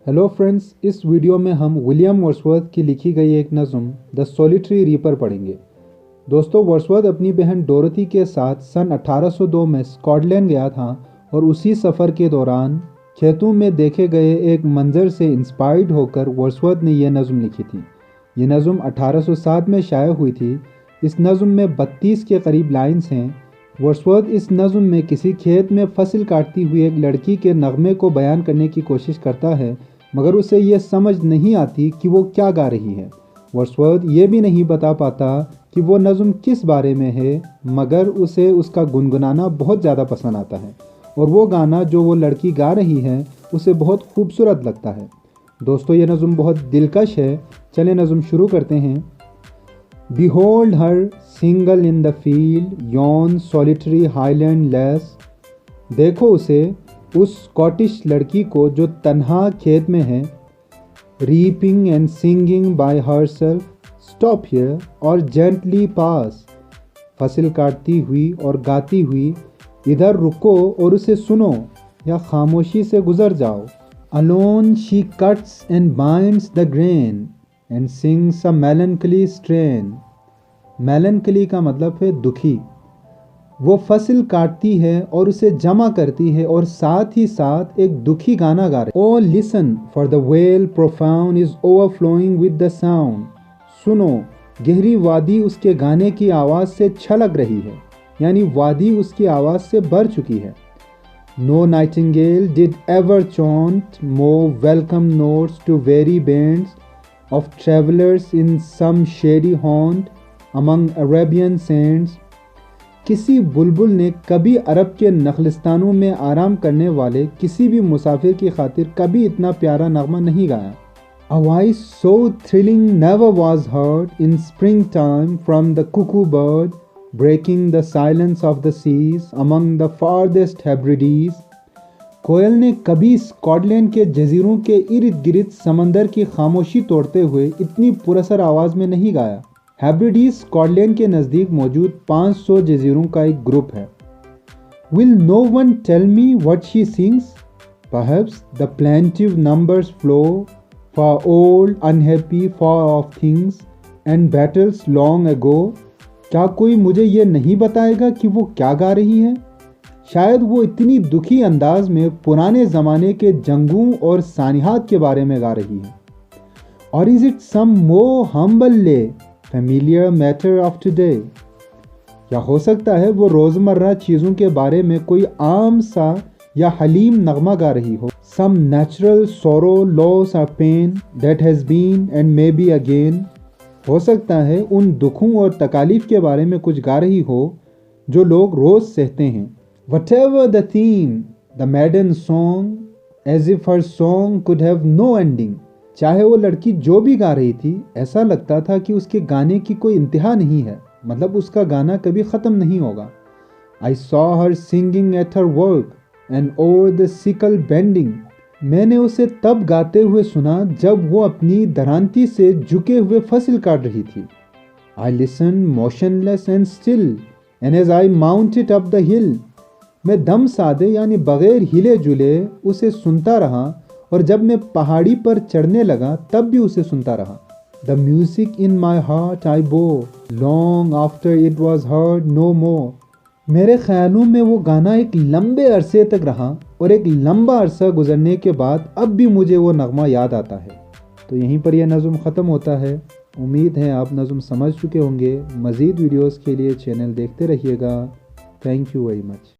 Hello friends, इस video में हम विलियम वर्ड्सवर्थ की लिखी गई एक नज़्म द सॉलिटरी रीपर पढ़ेंगे। दोस्तों, वर्ड्सवर्थ अपनी बहन डोरथी के साथ सन 1802 में स्कॉटलैंड गया था और उसी सफ़र के दौरान खेतों में देखे गए एक मंजर से इंस्पायर्ड होकर वर्ड्सवर्थ ने यह नज़्म लिखी थी। ये नज़्म 1807 में शाया हुई थी। इस नज़्म में 32 के करीब लाइन्स हैं। वर्ड्सवर्थ इस नज़्म में किसी खेत में फसल काटती हुई एक लड़की के नगमे को बयान करने की कोशिश करता है, मगर उसे यह समझ नहीं आती कि वो क्या गा रही है। वर्ड्सवर्थ ये भी नहीं बता पाता कि वो नज़्म किस बारे में है, मगर उसे उसका गुनगुनाना बहुत ज़्यादा पसंद आता है और वो गाना जो वो लड़की गा रही है उसे बहुत खूबसूरत लगता है। दोस्तों, ये नज़्म बहुत दिलकश है। चलें नज़्म शुरू करते हैं। Behold her single in the field, yon solitary highland lass। देखो उसे, उस स्कॉटिश लड़की को जो तन्हा खेत में है। Reaping and singing by herself, stop here और gently pass। फसल काटती हुई और गाती हुई इधर रुको और उसे सुनो या खामोशी से गुजर जाओ। Alone she cuts and binds the grain and sings a melancholy strain। melancholy का मतलब है दुखी। वो फसल काटती है और उसे जमा करती है और साथ ही साथ एक दुखी गाना गा रही है। Oh listen, for the vale profound is overflowing with the sound। सुनो, गहरी वादी उसके गाने की आवाज़ से छलक रही है, यानी वादी उसकी आवाज़ से भर चुकी है। No nightingale did ever chaunt more welcome notes to weary bands of travelers in some shady haunt among Arabian sands। किसी बुलबुल ने कभी अरब के नखलिस्तानों में आराम करने वाले किसी भी मुसाफिर की खातिर कभी इतना प्यारा नगमा नहीं गाया। A voice so thrilling never was heard in springtime from the cuckoo bird breaking the silence of the seas among the farthest Hebrides। कोयल ने कभी स्कॉटलैंड के जजीरों के इर्द गिर्द समंदर की खामोशी तोड़ते हुए इतनी पुरअसर आवाज़ में नहीं गाया। हेब्रिडीज स्कॉटलैंड के नज़दीक मौजूद 500 जजीरों का एक ग्रुप है। Will no one tell me what she sings? Perhaps the plaintive numbers flow for old unhappy far off things and battles long ago। क्या कोई मुझे ये नहीं बताएगा कि वो क्या गा रही है? शायद वो इतनी दुखी अंदाज में पुराने ज़माने के जंगों और सानिहात के बारे में गा रही है। Or is it some more humble lay familiar matter of today? या हो सकता है वो रोज़मर्रा चीज़ों के बारे में कोई आम सा या हलीम नगमा गा रही हो। Some natural sorrow, loss or pain that has been and may be again। हो सकता है उन दुखों और तकालीफ के बारे में कुछ गा रही हो जो लोग रोज़ सहते हैं। Whatever the theme, the maiden song as if her song could have no ending। चाहे वो लड़की जो भी गा रही थी, ऐसा लगता था कि उसके गाने की कोई इंतहा नहीं है, मतलब उसका गाना कभी ख़त्म नहीं होगा। I saw her singing at her work and over the sickle bending। मैंने उसे तब गाते हुए सुना जब वो अपनी दरांती से झुके हुए फसल काट रही थी। I listened motionless and still and as I mounted up the hill। मैं दम साधे यानी बग़ैर हिले जुले उसे सुनता रहा और जब मैं पहाड़ी पर चढ़ने लगा तब भी उसे सुनता रहा। The music in my heart I bore long after it was heard no more। मेरे ख्यालों में वो गाना एक लंबे अरसे तक रहा और एक लंबा अरसा गुजरने के बाद अब भी मुझे वो नगमा याद आता है। तो यहीं पर यह नज़्म ख़त्म होता है। उम्मीद है आप नज़्म समझ चुके होंगे। मज़ीद वीडियोज़ के लिए चैनल देखते रहिएगा। Thank you very much.